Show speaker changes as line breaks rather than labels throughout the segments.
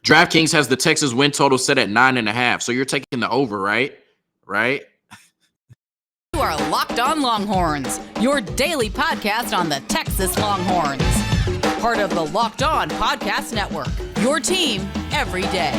DraftKings has the Texas win total set at 9.5. So you're taking the over, right? Right?
You are Locked On Longhorns, your daily podcast on the Texas Longhorns. Part of the Locked On Podcast Network, your team every day.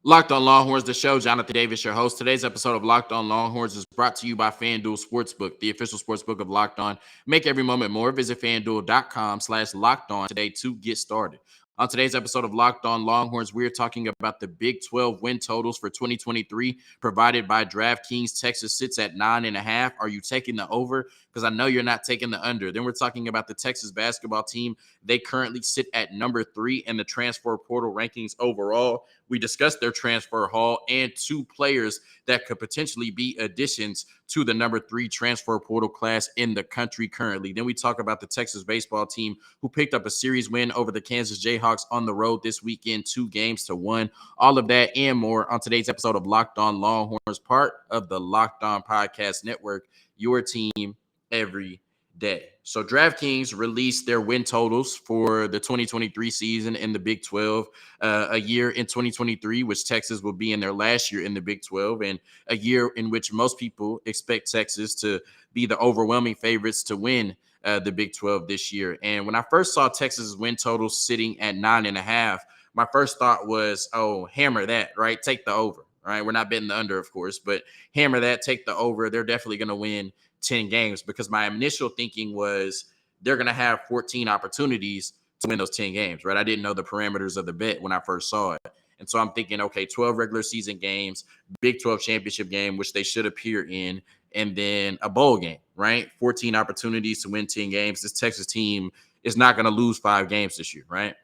Locked On Longhorns, the show. Jonathan Davis, your host. Today's episode of Locked On Longhorns is brought to you by FanDuel Sportsbook, the official sportsbook of Locked On. Make every moment more. Visit FanDuel.com/Locked On today to get started. On today's episode of Locked On Longhorns, we're talking about the Big 12 win totals for 2023 provided by DraftKings. Texas sits at 9.5. Are you taking the over? Because I know you're not taking the under. Then we're talking about the Texas basketball team. They currently sit at number 3 in the transfer portal rankings overall. We discussed their transfer haul and 2 players that could potentially be additions to the number 3 transfer portal class in the country currently. Then we talk about the Texas baseball team who picked up a series win over the Kansas Jayhawks on the road this weekend, 2-1. All of that and more on today's episode of Locked On Longhorns, part of the Locked On Podcast Network, your team every day. So DraftKings released their win totals for the 2023 season in the Big 12, a year in 2023, which Texas will be in their last year in the Big 12, and a year in which most people expect Texas to be the overwhelming favorites to win the Big 12 this year. And when I first saw Texas's win totals sitting at 9.5, my first thought was, oh, hammer that, right? Take the over, right? We're not betting the under, of course, but hammer that, take the over. They're definitely going to win 10 games, because my initial thinking was they're going to have 14 opportunities to win those 10 games, right? I didn't know the parameters of the bet when I first saw it. And so I'm thinking, okay, 12 regular season games, Big 12 championship game, which they should appear in, and then a bowl game, right? 14 opportunities to win 10 games. This Texas team is not going to lose 5 games this year, right?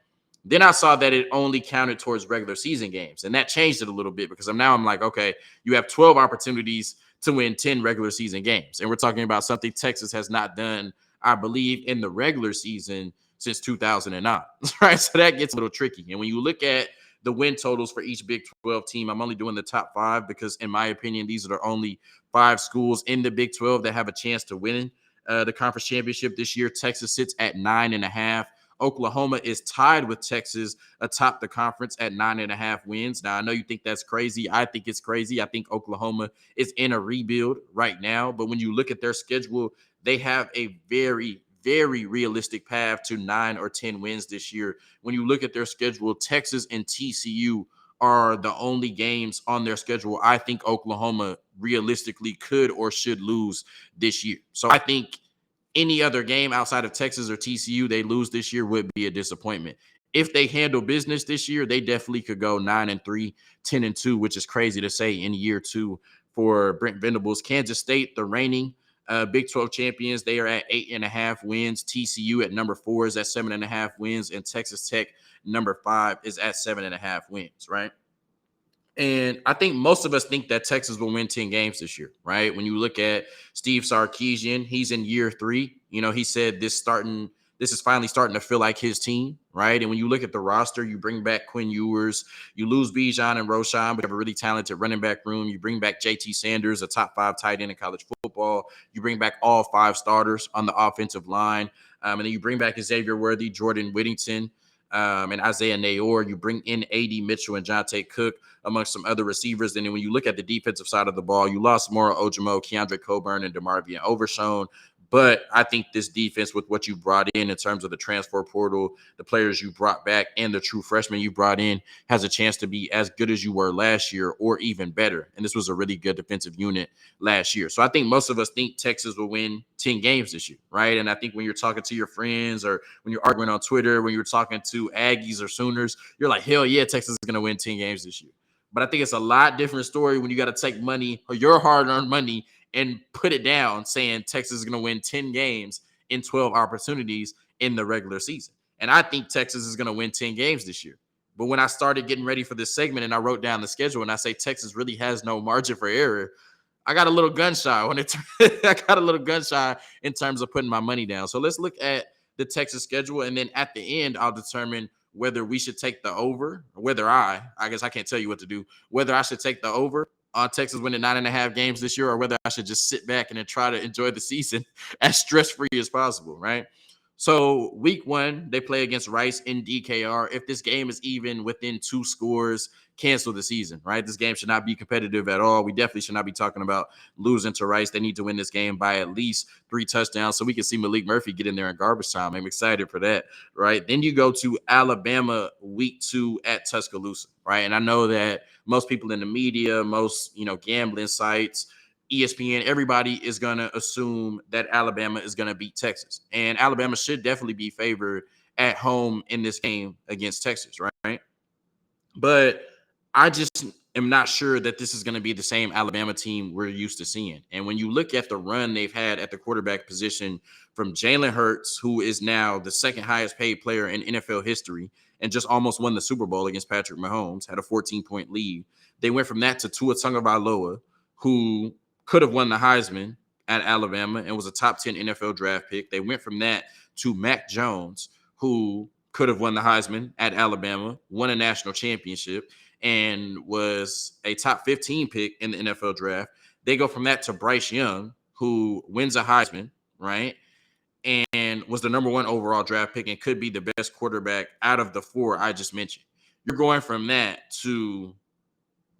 Then I saw that it only counted towards regular season games, and that changed it a little bit, because I'm like, okay, you have 12 opportunities to win 10 regular season games. And we're talking about something Texas has not done, I believe, in the regular season since 2009, right? So that gets a little tricky. And when you look at the win totals for each Big 12 team, I'm only doing the top 5 because, in my opinion, these are the only 5 schools in the Big 12 that have a chance to win the conference championship this year. Texas sits at 9.5. Oklahoma is tied with Texas atop the conference at 9.5 wins. Now, I know you think that's crazy. I think it's crazy. I think Oklahoma is in a rebuild right now. But when you look at their schedule, they have a very, very realistic path to 9 or 10 wins this year. When you look at their schedule, Texas and TCU are the only games on their schedule I think Oklahoma realistically could or should lose this year. So I think any other game outside of Texas or TCU they lose this year would be a disappointment. If they handle business this year, they definitely could go 9-3, 10-2, which is crazy to say in year 2 for Brent Venables. Kansas State, the reigning Big 12 champions, they are at 8.5 wins. TCU at number 4 is at 7.5 wins, and Texas Tech, number 5, is at 7.5 wins, right? And I think most of us think that Texas will win 10 games this year, right? When you look at Steve Sarkisian, he's in year 3. You know, he said this is finally starting to feel like his team, right? And when you look at the roster, you bring back Quinn Ewers, you lose Bijan and Roschon, but you have a really talented running back room. You bring back JT Sanders, a top 5 tight end in college football. You bring back all 5 starters on the offensive line. And then you bring back Xavier Worthy, Jordan Whittington, and Isaiah Nayor. You bring in A.D. Mitchell and Jonte Cook amongst some other receivers. And then when you look at the defensive side of the ball, you lost Mora Ojimo, Keandre Coburn, and DeMarvion Overshone. But I think this defense, with what you brought in terms of the transfer portal, the players you brought back, and the true freshmen you brought in, has a chance to be as good as you were last year or even better. And this was a really good defensive unit last year. So I think most of us think Texas will win 10 games this year, right? And I think when you're talking to your friends, or when you're arguing on Twitter, when you're talking to Aggies or Sooners, you're like, hell yeah, Texas is going to win 10 games this year. But I think it's a lot different story when you got to take money, or your hard-earned money, and put it down saying Texas is going to win 10 games in 12 opportunities in the regular season. And I think Texas is going to win 10 games this year. But when I started getting ready for this segment and I wrote down the schedule and I say Texas really has no margin for error, I got a little gun shy in terms of putting my money down. So let's look at the Texas schedule, and then at the end, I'll determine whether we should take the over, or whether I guess I can't tell you what to do, whether I should take the over on Texas winning 9.5 games this year, or whether I should just sit back and then try to enjoy the season as stress-free as possible, right? So week 1, they play against Rice in DKR. If this game is even within 2 scores, cancel the season, right? This game should not be competitive at all. We definitely should not be talking about losing to Rice. They need to win this game by at least 3 touchdowns so we can see Malik Murphy get in there in garbage time. I'm excited for that, right? Then you go to Alabama week 2 at Tuscaloosa, right? And I know that most people in the media, most, gambling sites, ESPN, everybody is going to assume that Alabama is going to beat Texas. And Alabama should definitely be favored at home in this game against Texas, right? But I just am not sure that this is going to be the same Alabama team we're used to seeing. And when you look at the run they've had at the quarterback position from Jalen Hurts, who is now the second highest paid player in NFL history and just almost won the Super Bowl against Patrick Mahomes, had a 14-point lead. They went from that to Tua Tagovailoa, who could have won the Heisman at Alabama and was a top 10 NFL draft pick. They went from that to Mac Jones, who could have won the Heisman at Alabama, won a national championship, and was a top 15 pick in the NFL draft. They go from that to Bryce Young, who wins a Heisman, right? And was the number 1 overall draft pick and could be the best quarterback out of the 4 I just mentioned. You're going from that to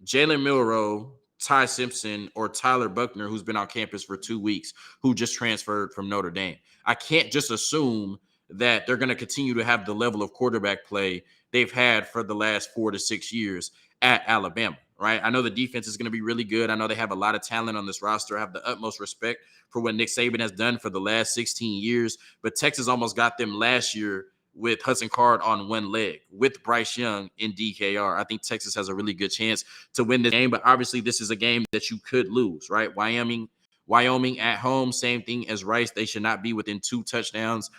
Jalen Milroe, Ty Simpson, or Tyler Buckner, who's been on campus for 2 weeks, who just transferred from Notre Dame. I can't just assume that they're going to continue to have the level of quarterback play they've had for the last 4 to 6 years at Alabama, right? I know the defense is going to be really good. I know they have a lot of talent on this roster. I have the utmost respect for what Nick Saban has done for the last 16 years, but Texas almost got them last year with Hudson Card on one leg, with Bryce Young in DKR. I think Texas has a really good chance to win this game, but obviously this is a game that you could lose, right? Wyoming at home, same thing as Rice. They should not be within 2 touchdowns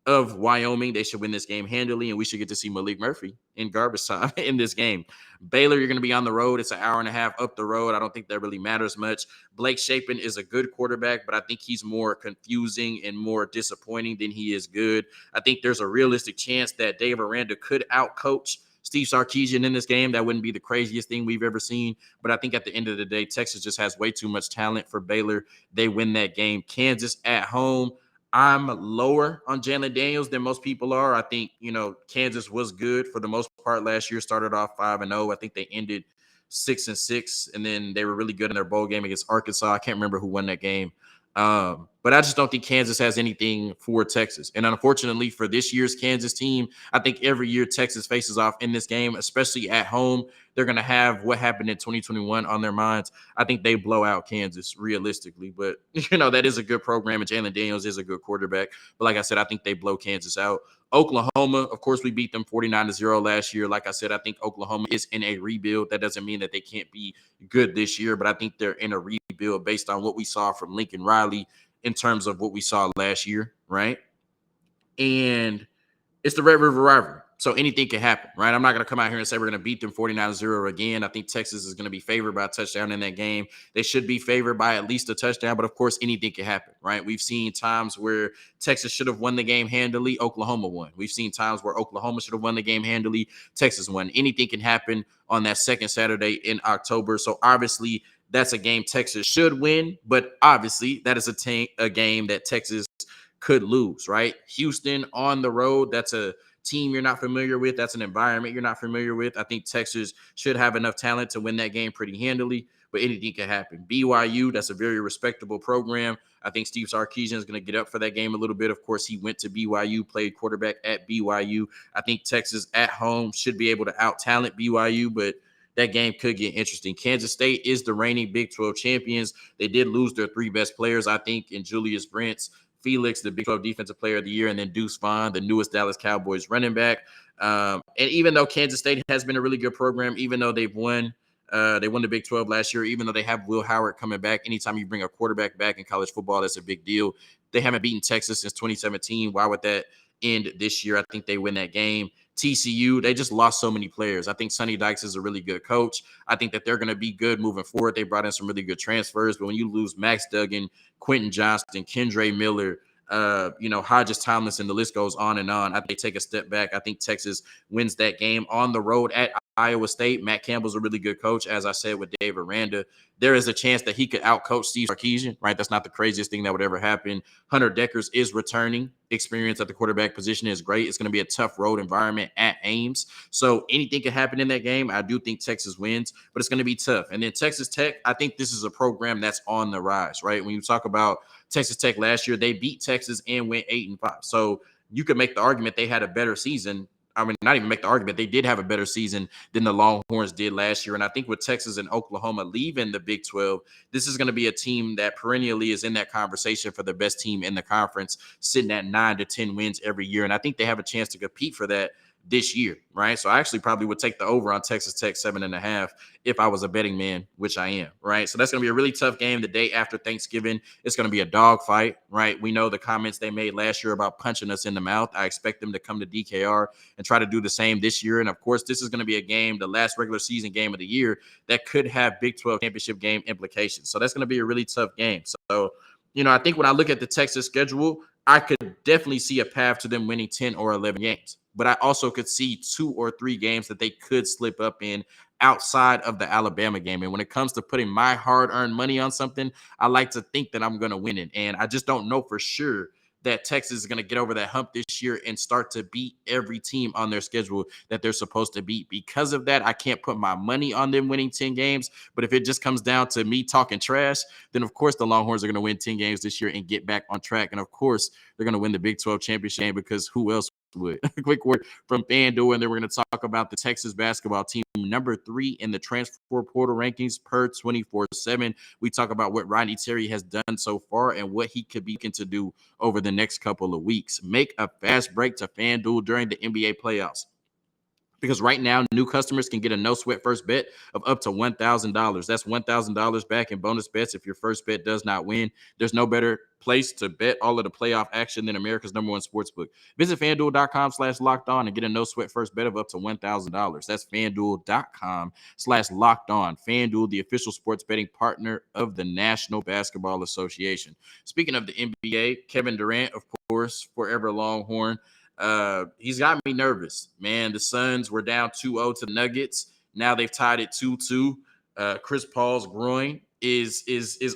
of Wyoming. They should win this game handily, and we should get to see Malik Murphy in garbage time in this game. Baylor, you're going to be on the road. It's an hour and a half up the road. I don't think that really matters much. Blake Shapen is a good quarterback, but I think he's more confusing and more disappointing than he is good. I think there's a realistic chance that Dave Aranda could outcoach Steve Sarkisian in this game. That wouldn't be the craziest thing we've ever seen. But I think at the end of the day, Texas just has way too much talent for Baylor. They win that game. Kansas at home, I'm lower on Jalen Daniels than most people are. I think, Kansas was good for the most part last year, started off 5-0. I think they ended 6-6, and then they were really good in their bowl game against Arkansas. I can't remember who won that game. But I just don't think Kansas has anything for Texas. And unfortunately for this year's Kansas team, I think every year Texas faces off in this game, especially at home, they're going to have what happened in 2021 on their minds. I think they blow out Kansas realistically. But, that is a good program, and Jalen Daniels is a good quarterback. But like I said, I think they blow Kansas out. Oklahoma, of course, we beat them 49-0 last year. Like I said, I think Oklahoma is in a rebuild. That doesn't mean that they can't be good this year, but I think they're in a rebuild based on what we saw from Lincoln Riley in terms of what we saw last year, right? And it's the Red River rivalry, so anything can happen, right? I'm not going to come out here and say we're going to beat them 49-0 again. I think Texas is going to be favored by a touchdown in that game. They should be favored by at least a touchdown, but of course, anything can happen, right? We've seen times where Texas should have won the game handily, Oklahoma won. We've seen times where Oklahoma should have won the game handily, Texas won. Anything can happen on that second Saturday in October, so obviously that's a game Texas should win, but obviously that is a game that Texas could lose, right? Houston on the road, that's a team you're not familiar with. That's an environment you're not familiar with. I think Texas should have enough talent to win that game pretty handily, but anything can happen. BYU, that's a very respectable program. I think Steve Sarkisian is going to get up for that game a little bit. Of course, he went to BYU, played quarterback at BYU. I think Texas at home should be able to out-talent BYU, but that game could get interesting. Kansas State is the reigning Big 12 champions. They did lose their 3 best players, I think, in Julius Brents, Felix, the Big 12 Defensive Player of the Year, and then Deuce Vaughn, the newest Dallas Cowboys running back. And even though Kansas State has been a really good program, even though they won the Big 12 last year, even though they have Will Howard coming back, anytime you bring a quarterback back in college football, that's a big deal. They haven't beaten Texas since 2017. Why would that end this year? I think they win that game. TCU, they just lost so many players. I think Sonny Dykes is a really good coach. I think that they're going to be good moving forward. They brought in some really good transfers, but when you lose Max Duggan, Quentin Johnston, Kendre Miller, Hodges, Tomlinson, the list goes on and on. I think they take a step back. I think Texas wins that game on the road at Iowa State. Matt Campbell's a really good coach. As I said with Dave Aranda, there is a chance that he could outcoach Steve Sarkisian, right? That's not the craziest thing that would ever happen. Hunter Dekkers is returning. Experience at the quarterback position is great. It's going to be a tough road environment at Ames. So anything can happen in that game. I do think Texas wins, but it's going to be tough. And then Texas Tech, I think this is a program that's on the rise, right? When you talk about Texas Tech last year, they beat Texas and went 8-5. So you could make the argument they had a better season. I mean, not even make the argument. They did have a better season than the Longhorns did last year. And I think with Texas and Oklahoma leaving the Big 12, this is going to be a team that perennially is in that conversation for the best team in the conference, sitting at 9 to 10 wins every year. And I think they have a chance to compete for that this year, right? So I actually probably would take the over on Texas Tech 7.5 if I was a betting man, which I am, right? So that's going to be a really tough game the day after Thanksgiving. It's going to be a dogfight, right? We know the comments they made last year about punching us in the mouth. I expect them to come to DKR and try to do the same this year. And of course, this is going to be a game, the last regular season game of the year, that could have Big 12 championship game implications. So that's going to be a really tough game. So, I think when I look at the Texas schedule, I could definitely see a path to them winning 10 or 11 games. But I also could see 2 or 3 games that they could slip up in outside of the Alabama game. And when it comes to putting my hard-earned money on something, I like to think that I'm going to win it. And I just don't know for sure that Texas is going to get over that hump this year and start to beat every team on their schedule that they're supposed to beat. Because of that, I can't put my money on them winning 10 games. But if it just comes down to me talking trash, then of course the Longhorns are going to win 10 games this year and get back on track. And of course, they're going to win the Big 12 championship game, because who else would? A quick word from FanDuel, and then we're going to talk about the Texas basketball team, number 3 in the transfer portal rankings per 24/7. We talk about what Rodney Terry has done so far and what he could begin to do over the next couple of weeks. Make a fast break to FanDuel during the NBA playoffs, because right now, new customers can get a no-sweat first bet of up to $1,000. That's $1,000 back in bonus bets if your first bet does not win. There's no better place to bet all of the playoff action than America's #1 sportsbook. Visit FanDuel.com/locked-on and get a no-sweat first bet of up to $1,000. That's FanDuel.com/locked-on. FanDuel, the official sports betting partner of the National Basketball Association. Speaking of the NBA, Kevin Durant, of course, forever Longhorn. He's got me nervous, man. The Suns were down 2-0 to the Nuggets. Now they've tied it 2-2. Chris Paul's groin is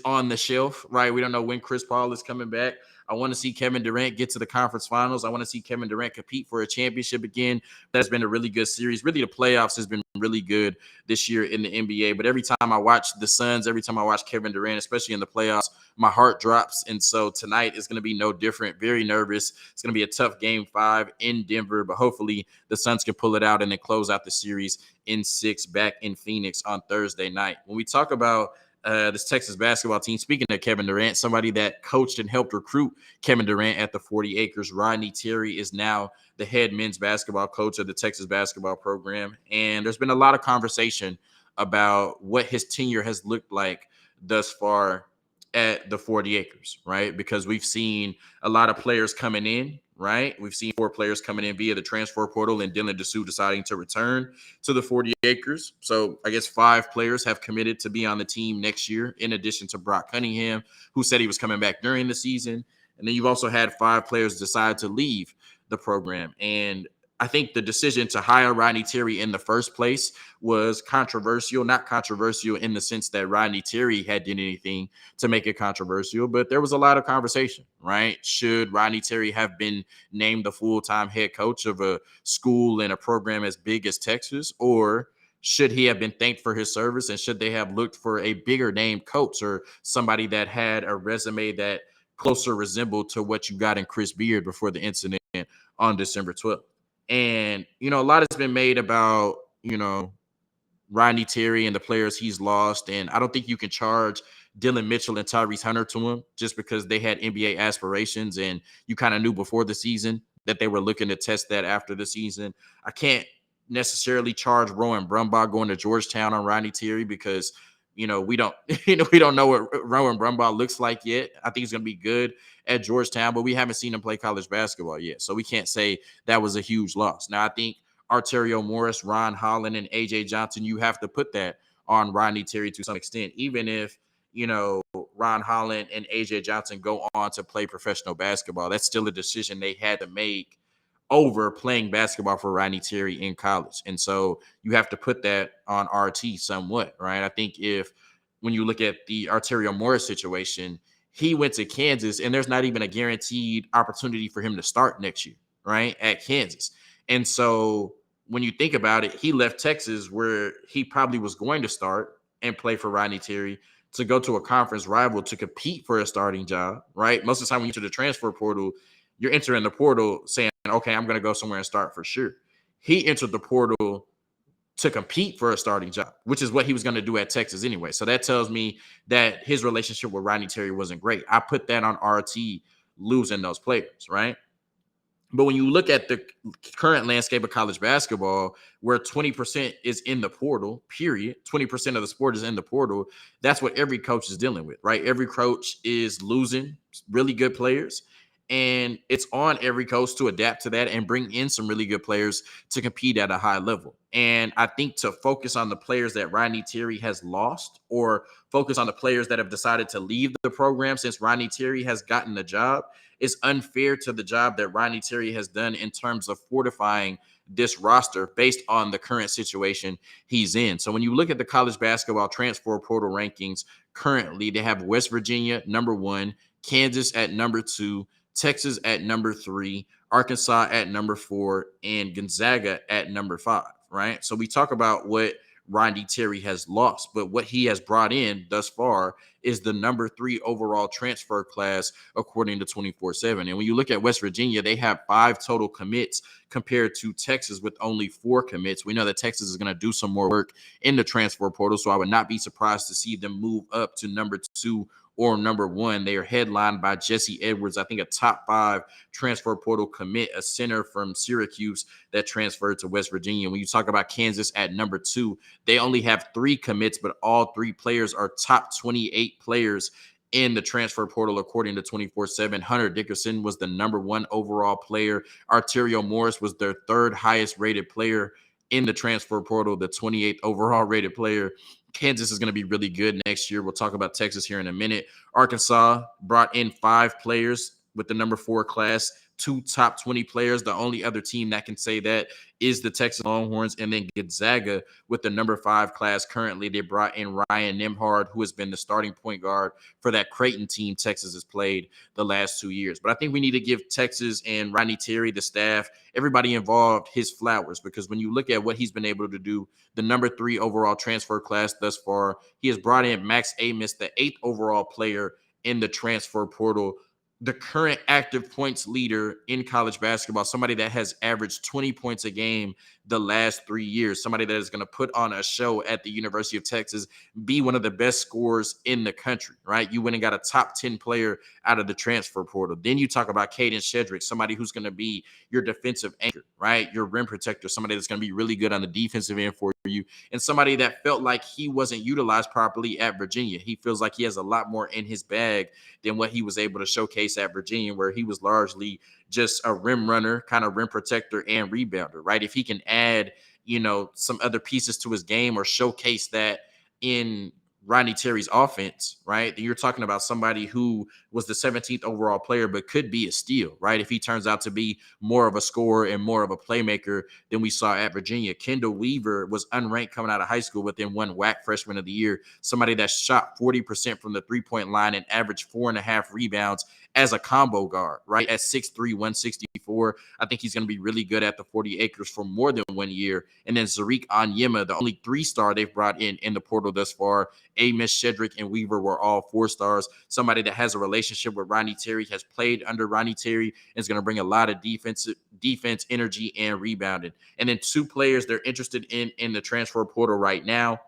on the shelf, right? We don't know when Chris Paul is coming back. I want to see Kevin Durant get to the conference finals. I want to see Kevin Durant compete for a championship again. That's been a really good series. Really, the playoffs has been really good this year in the NBA. But every time I watch the Suns, every time I watch Kevin Durant, especially in the playoffs, my heart drops. And so tonight is going to be no different. Very nervous. It's going to be a tough game 5 in Denver, but hopefully the Suns can pull it out and then close out the series in 6 back in Phoenix on Thursday night. When we talk about this Texas basketball team, speaking of Kevin Durant, somebody that coached and helped recruit Kevin Durant at the 40 Acres, Rodney Terry, is now the head men's basketball coach of the Texas basketball program. And there's been a lot of conversation about what his tenure has looked like thus far at the 40 Acres, right? Because we've seen a lot of players coming in, right? We've seen 4 players coming in via the transfer portal, and Dylan Dessou deciding to return to the 40 Acres. So I guess 5 players have committed to be on the team next year, in addition to Brock Cunningham, who said he was coming back during the season. And then you've also had 5 players decide to leave the program. And I think the decision to hire Rodney Terry in the first place was controversial, not controversial in the sense that Rodney Terry had done anything to make it controversial, but there was a lot of conversation, right? Should Rodney Terry have been named the full-time head coach of a school and a program as big as Texas, or should he have been thanked for his service, and should they have looked for a bigger name coach or somebody that had a resume that closer resembled to what you got in Chris Beard before the incident on December 12th? And, a lot has been made about, Rodney Terry and the players he's lost. And I don't think you can charge Dylan Mitchell and Tyrese Hunter to him just because they had NBA aspirations. And you kind of knew before the season that they were looking to test that after the season. I can't necessarily charge Rowan Brumbaugh going to Georgetown on Rodney Terry because, we don't, we don't know what Rowan Brumbaugh looks like yet. I think he's going to be good at Georgetown, but we haven't seen him play college basketball yet. So we can't say that was a huge loss. Now, I think Arterio Morris, Ron Holland, and AJ Johnson, you have to put that on Rodney Terry to some extent, even if, Ron Holland and AJ Johnson go on to play professional basketball. That's still a decision they had to make over playing basketball for Rodney Terry in college. And so you have to put that on RT somewhat, right? I think when you look at the Arterio Morris situation, he went to Kansas and there's not even a guaranteed opportunity for him to start next year, right? At Kansas. And so when you think about it, he left Texas where he probably was going to start and play for Rodney Terry to go to a conference rival to compete for a starting job, right? Most of the time when you enter the transfer portal, you're entering the portal saying, okay, I'm going to go somewhere and start for sure. He entered the portal to compete for a starting job, which is what he was going to do at Texas anyway. So that tells me that his relationship with Rodney Terry wasn't great. I put that on RT losing those players, right? But when you look at the current landscape of college basketball, where 20% is in the portal, period, 20% of the sport is in the portal, that's what every coach is dealing with, right? Every coach is losing really good players. And it's on every coach to adapt to that and bring in some really good players to compete at a high level. And I think to focus on the players that Rodney Terry has lost or focus on the players that have decided to leave the program since Rodney Terry has gotten the job is unfair to the job that Rodney Terry has done in terms of fortifying this roster based on the current situation he's in. So when you look at the college basketball transfer portal rankings currently, they have West Virginia number 1, Kansas at number 2, Texas at number 3, Arkansas at number 4, and Gonzaga at number 5, right? So we talk about what Rodney Terry has lost, but what he has brought in thus far is the number 3 overall transfer class, according to 24/7. And when you look at West Virginia, they have 5 total commits compared to Texas with only 4 commits. We know that Texas is going to do some more work in the transfer portal, so I would not be surprised to see them move up to number 2 or number 1. They are headlined by Jesse Edwards, I think a top 5 transfer portal commit, a center from Syracuse that transferred to West Virginia. When you talk about Kansas at number 2, they only have 3 commits, but all 3 players are top 28 players in the transfer portal, according to 24/7. Hunter Dickerson was the number 1 overall player. Arterio Morris was their 3rd highest rated player in the transfer portal, the 28th overall rated player. Kansas is going to be really good next year. We'll talk about Texas here in a minute. Arkansas brought in 5 players with the number 4 class, 2 top 20 players. The only other team that can say that is the Texas Longhorns, and then Gonzaga with the number 5 class currently. They brought in Ryan Nembhard, who has been the starting point guard for that Creighton team Texas has played the last 2 years. But I think we need to give Texas and Rodney Terry, the staff, everybody involved, his flowers, because when you look at what he's been able to do, the number 3 overall transfer class thus far, he has brought in Max Amos, the 8th overall player in the transfer portal, the current active points leader in college basketball, somebody that has averaged 20 points a game the last 3 years, somebody that is going to put on a show at the University of Texas, be one of the best scorers in the country, right? You went and got a top 10 player out of the transfer portal. Then you talk about Caden Shedrick, somebody who's going to be your defensive anchor, right? Your rim protector, somebody that's going to be really good on the defensive end for you, and somebody that felt like he wasn't utilized properly at Virginia. He feels like he has a lot more in his bag than what he was able to showcase at Virginia, where he was largely just a rim runner, kind of rim protector and rebounder, right? If he can add, some other pieces to his game or showcase that in Rodney Terry's offense, right? Then you're talking about somebody who was the 17th overall player, but could be a steal, right? If he turns out to be more of a scorer and more of a playmaker than we saw at Virginia. Kendall Weaver was unranked coming out of high school, but then won WAC Freshman of the Year. Somebody that shot 40% from the 3-point line and averaged 4.5 rebounds as a combo guard, right? At 6'3", 164. I think he's going to be really good at the 40 acres for more than 1 year. And then Zarik Onyema, the only 3-star they've brought in the portal thus far. Amos, Shedrick, and Weaver were all 4-stars. Somebody that has a relationship with Rodney Terry, has played under Rodney Terry, and is going to bring a lot of defense, energy, and rebounding. And then 2 players they're interested in the transfer portal right now.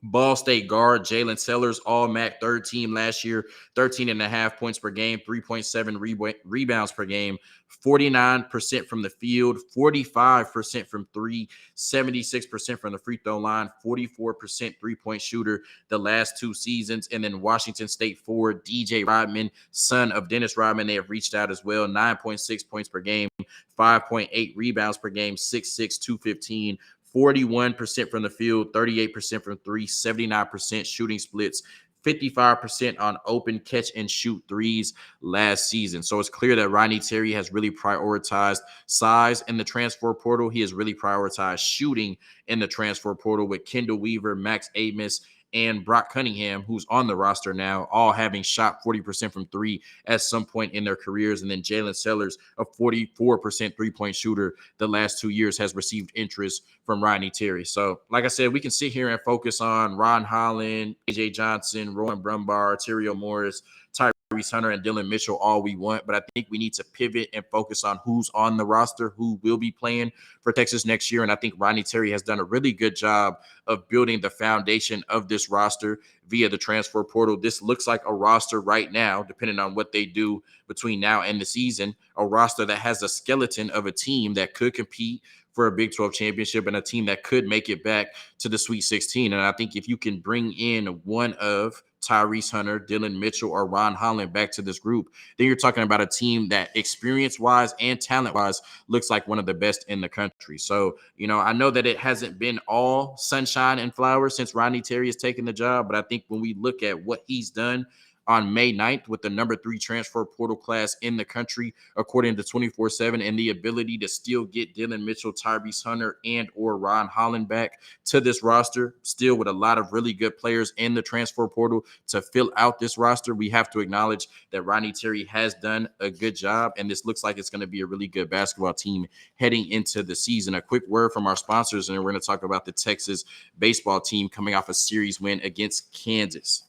Ball State guard Jalen Sellers, all MAC 3rd team last year, 13.5 points per game, 3.7 rebounds per game, 49% from the field, 45% from 3, 76% from the free throw line, 44% 3-point shooter the last 2 seasons. And then Washington State forward DJ Rodman, son of Dennis Rodman, they have reached out as well, 9.6 points per game, 5.8 rebounds per game, 6'6", 215, 41% from the field, 38% from 3, 79% shooting splits, 55% on open catch and shoot threes last season. So it's clear that Rodney Terry has really prioritized size in the transfer portal. He has really prioritized shooting in the transfer portal with Kendall Weaver, Max Amos, and Brock Cunningham, who's on the roster now, all having shot 40% from three at some point in their careers. And then Jalen Sellers, a 44% three-point shooter the last 2 years, has received interest from Rodney Terry. So, like I said, we can sit here and focus on Ron Holland, AJ Johnson, Rowan Brumbar, Terrio Morris, Tyrese Hunter, and Dylan Mitchell all we want, but I think we need to pivot and focus on who's on the roster, who will be playing for Texas next year. And I think Rodney Terry has done a really good job of building the foundation of this roster via the transfer portal. This looks like a roster right now, depending on what they do between now and the season, a roster that has a skeleton of a team that could compete for a Big 12 championship and a team that could make it back to the Sweet 16. And I think if you can bring in one of Tyrese Hunter, Dylan Mitchell, or Ron Holland back to this group, then you're talking about a team that experience-wise and talent-wise looks like one of the best in the country. So, I know that it hasn't been all sunshine and flowers since Rodney Terry has taken the job, but I think when we look at what he's done on May 9th with the number 3 transfer portal class in the country, according to 24/7, and the ability to still get Dylan Mitchell, Tyrese Hunter, and or Ron Holland back to this roster, still with a lot of really good players in the transfer portal to fill out this roster, we have to acknowledge that Rodney Terry has done a good job, and this looks like it's going to be a really good basketball team heading into the season. A quick word from our sponsors, and then we're going to talk about the Texas baseball team coming off a series win against Kansas.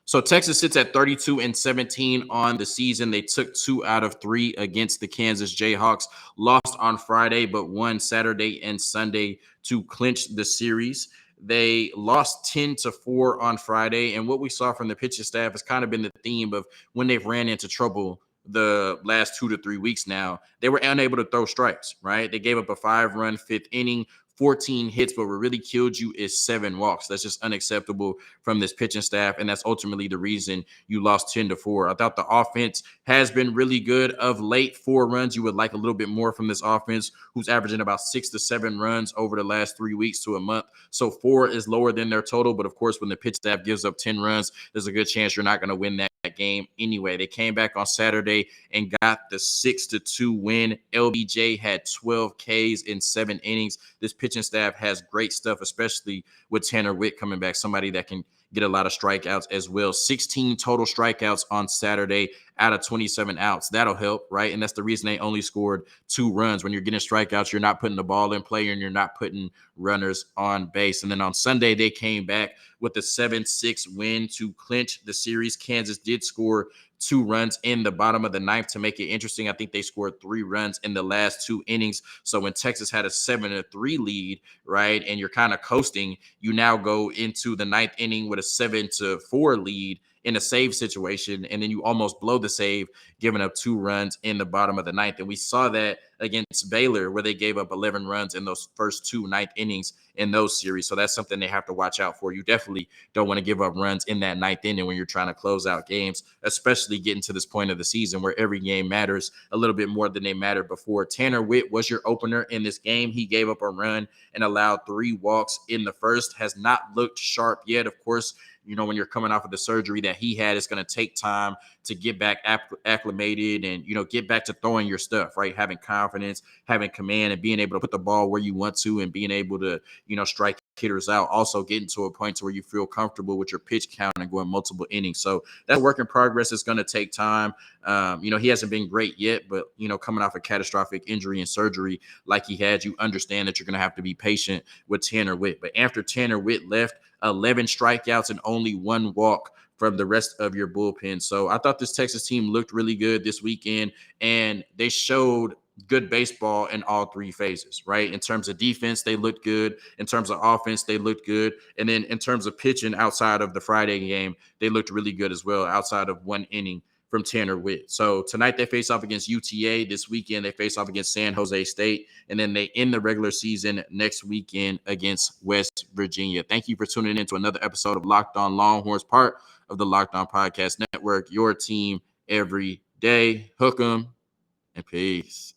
So Texas sits at 32-17 on the season. They took 2 out of 3 against the Kansas Jayhawks, lost on Friday, but won Saturday and Sunday to clinch the series. They lost 10-4 on Friday. And what we saw from the pitching staff has kind of been the theme of when they've ran into trouble the last 2 to 3 weeks now, they were unable to throw strikes, right? They gave up a 5-run 5th inning, 14 hits, but what really killed you is 7 walks. That's just unacceptable from this pitching staff, and that's ultimately the reason you lost 10-4. I thought the offense has been really good of late. 4 runs. You would like a little bit more from this offense, who's averaging about 6 to 7 runs over the last 3 weeks to a month. So 4 is lower than their total, but of course, when the pitch staff gives up 10 runs, there's a good chance you're not going to win that game anyway. They came back on Saturday and got the 6-2 win. LBJ had 12 Ks in 7 innings. This pitching staff has great stuff, especially with Tanner Witt coming back, somebody that can get a lot of strikeouts as well. 16 total strikeouts on Saturday out of 27 outs. That'll help, right? And that's the reason they only scored 2 runs. When you're getting strikeouts, you're not putting the ball in play and you're not putting runners on base. And then on Sunday, they came back with a 7-6 win to clinch the series. Kansas did score 2 runs in the bottom of the 9th to make it interesting. I think they scored 3 runs in the last 2 innings. So when Texas had a 7-3 lead, right, and you're kind of coasting, you now go into the 9th inning with a 7-4 lead in a save situation, and then you almost blow the save, giving up 2 runs in the bottom of the 9th. And we saw that against Baylor, where they gave up 11 runs in those first 2 9th innings in those series. So that's something they have to watch out for. You definitely don't want to give up runs in that 9th inning when you're trying to close out games, especially getting to this point of the season where every game matters a little bit more than they mattered before. Tanner Witt was your opener in this game. He gave up a run and allowed 3 walks in the first. Has not looked sharp yet. Of course, when you're coming off of the surgery that he had, it's going to take time to get back acclimated and, get back to throwing your stuff, right? Having confidence, having command, and being able to put the ball where you want to and being able to, strike hitters out. Also getting to a point to where you feel comfortable with your pitch count and going multiple innings. So that's a work in progress. It's going to take time. He hasn't been great yet, but, coming off a catastrophic injury and surgery like he had, you understand that you're going to have to be patient with Tanner Witt. But after Tanner Witt left, 11 strikeouts and only 1 walk from the rest of your bullpen. So I thought this Texas team looked really good this weekend, and they showed good baseball in all 3 phases, right? In terms of defense, they looked good. In terms of offense, they looked good. And then in terms of pitching outside of the Friday game, they looked really good as well, outside of 1 inning from Tanner Witt. So tonight they face off against UTA. This weekend they face off against San Jose State. And then they end the regular season next weekend against West Virginia. Thank you for tuning in to another episode of Locked On Longhorns, part of the Locked On Podcast Network, your team every day. Hook 'em and peace.